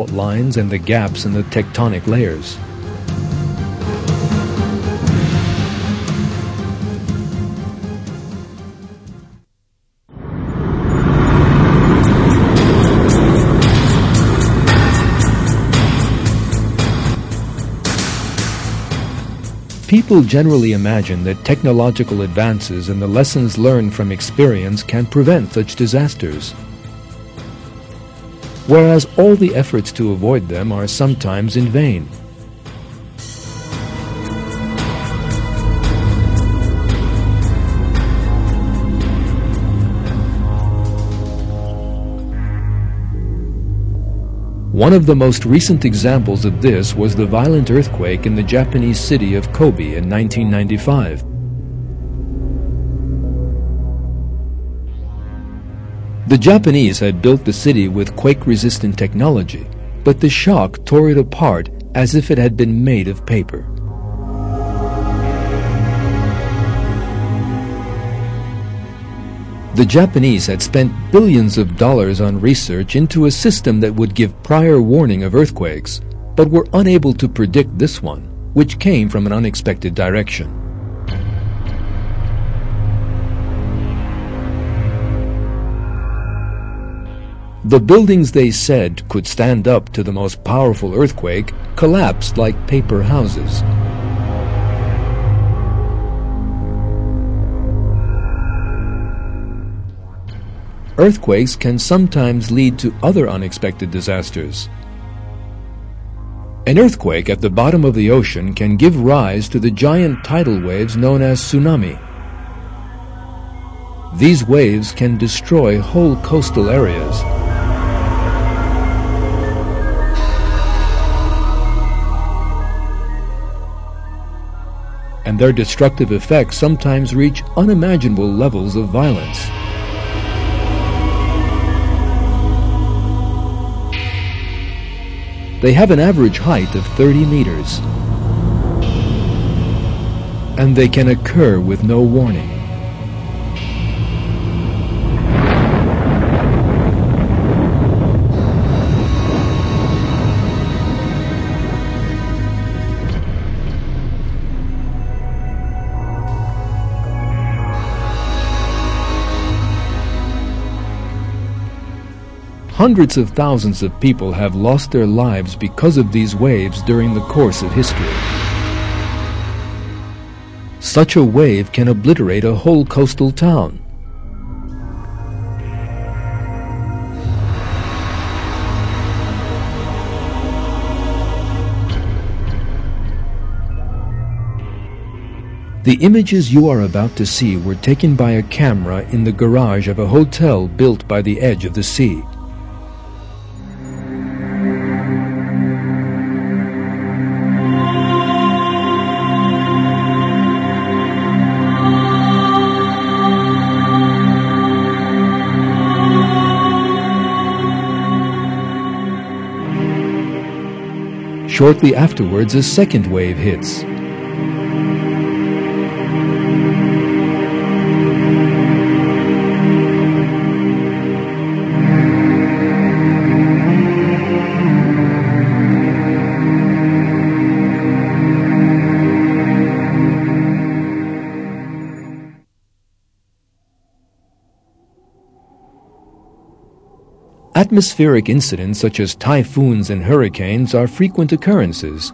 lines and the gaps in the tectonic layers. People generally imagine that technological advances and the lessons learned from experience can prevent such disasters, whereas all the efforts to avoid them are sometimes in vain. One of the most recent examples of this was the violent earthquake in the Japanese city of Kobe in 1995. The Japanese had built the city with quake-resistant technology, but the shock tore it apart as if it had been made of paper. The Japanese had spent billions of dollars on research into a system that would give prior warning of earthquakes, but were unable to predict this one, which came from an unexpected direction. The buildings they said could stand up to the most powerful earthquake collapsed like paper houses. Earthquakes can sometimes lead to other unexpected disasters. An earthquake at the bottom of the ocean can give rise to the giant tidal waves known as tsunami. These waves can destroy whole coastal areas. And their destructive effects sometimes reach unimaginable levels of violence. They have an average height of 30 meters, and they can occur with no warning. Hundreds of thousands of people have lost their lives because of these waves during the course of history. Such a wave can obliterate a whole coastal town. The images you are about to see were taken by a camera in the garage of a hotel built by the edge of the sea. Shortly afterwards, a second wave hits. Atmospheric incidents such as typhoons and hurricanes are frequent occurrences.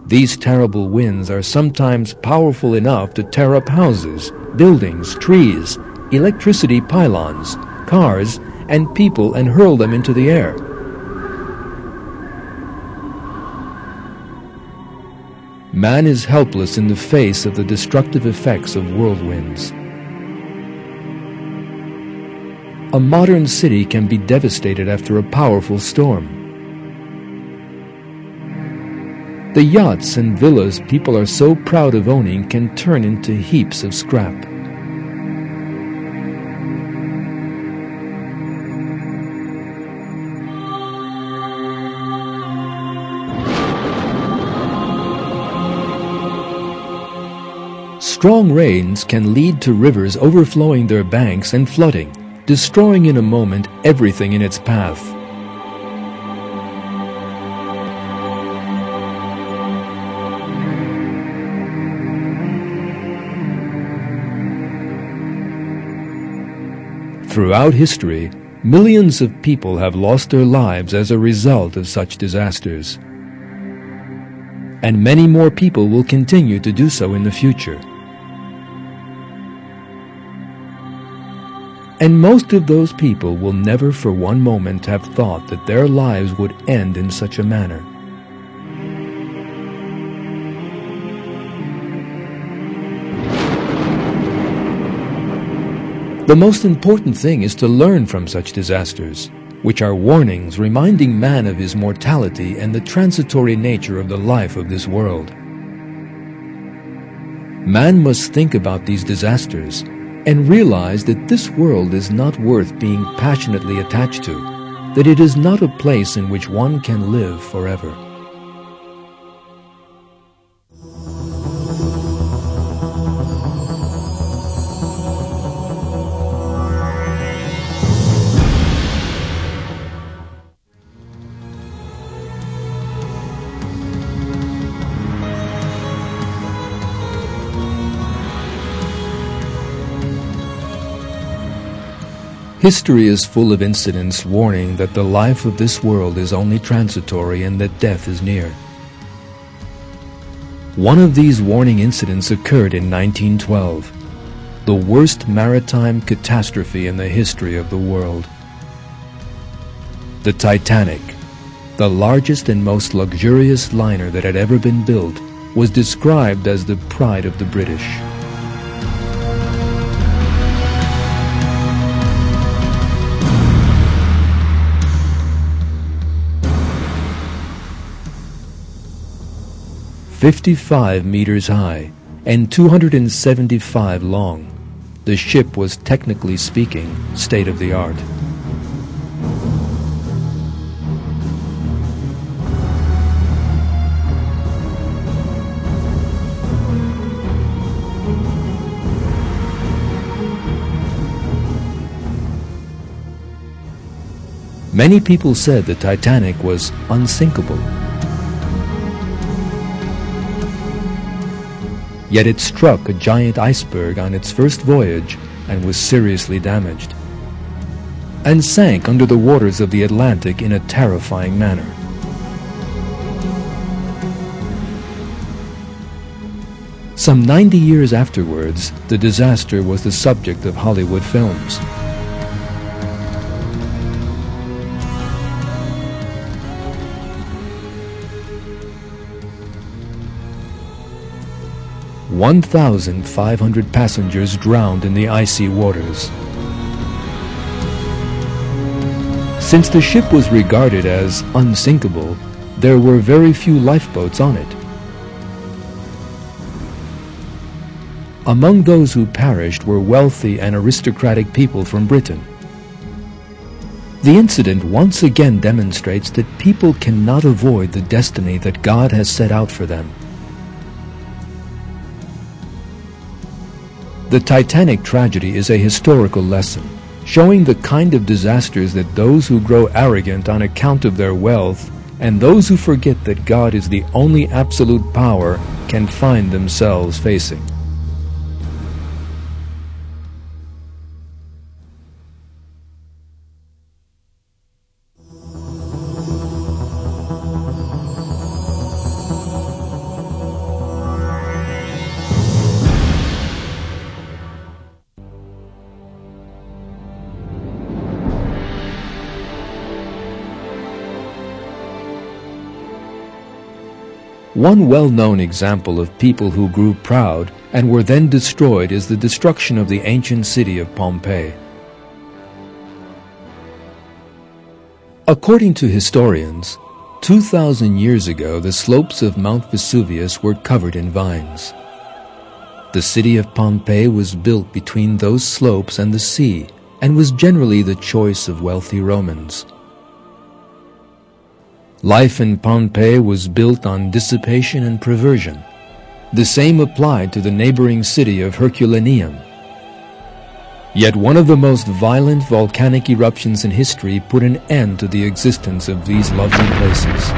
These terrible winds are sometimes powerful enough to tear up houses, buildings, trees, electricity pylons, cars, and people and hurl them into the air. Man is helpless in the face of the destructive effects of whirlwinds. A modern city can be devastated after a powerful storm. The yachts and villas people are so proud of owning can turn into heaps of scrap. Strong rains can lead to rivers overflowing their banks and flooding, destroying in a moment everything in its path. Throughout history, millions of people have lost their lives as a result of such disasters. And many more people will continue to do so in the future. And most of those people will never for one moment have thought that their lives would end in such a manner. The most important thing is to learn from such disasters, which are warnings reminding man of his mortality and the transitory nature of the life of this world. Man must think about these disasters and realize that this world is not worth being passionately attached to, that it is not a place in which one can live forever. History is full of incidents warning that the life of this world is only transitory and that death is near. One of these warning incidents occurred in 1912, the worst maritime catastrophe in the history of the world. The Titanic, the largest and most luxurious liner that had ever been built, was described as the pride of the British. "55 meters high and 275 long, the ship was, technically speaking, state-of-the-art. Many people said the Titanic was unsinkable. Yet it struck a giant iceberg on its first voyage and was seriously damaged, and sank under the waters of the Atlantic in a terrifying manner. Some 90 years afterwards, the disaster was the subject of Hollywood films. "1,500 passengers drowned in the icy waters." Since the ship was regarded as unsinkable, there were very few lifeboats on it. Among those who perished were wealthy and aristocratic people from Britain. The incident once again demonstrates that people cannot avoid the destiny that God has set out for them. The Titanic tragedy is a historical lesson, showing the kind of disasters that those who grow arrogant on account of their wealth and those who forget that God is the only absolute power can find themselves facing. One well-known example of people who grew proud and were then destroyed is the destruction of the ancient city of Pompeii. According to historians, 2,000 years ago the slopes of Mount Vesuvius were covered in vines. The city of Pompeii was built between those slopes and the sea and was generally the choice of wealthy Romans. Life in Pompeii was built on dissipation and perversion. The same applied to the neighboring city of Herculaneum. Yet one of the most violent volcanic eruptions in history put an end to the existence of these lovely places.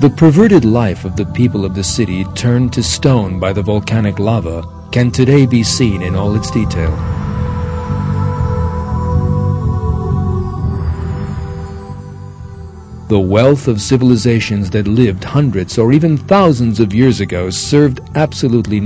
The perverted life of the people of the city turned to stone by the volcanic lava can today be seen in all its detail. The wealth of civilizations that lived hundreds or even thousands of years ago served absolutely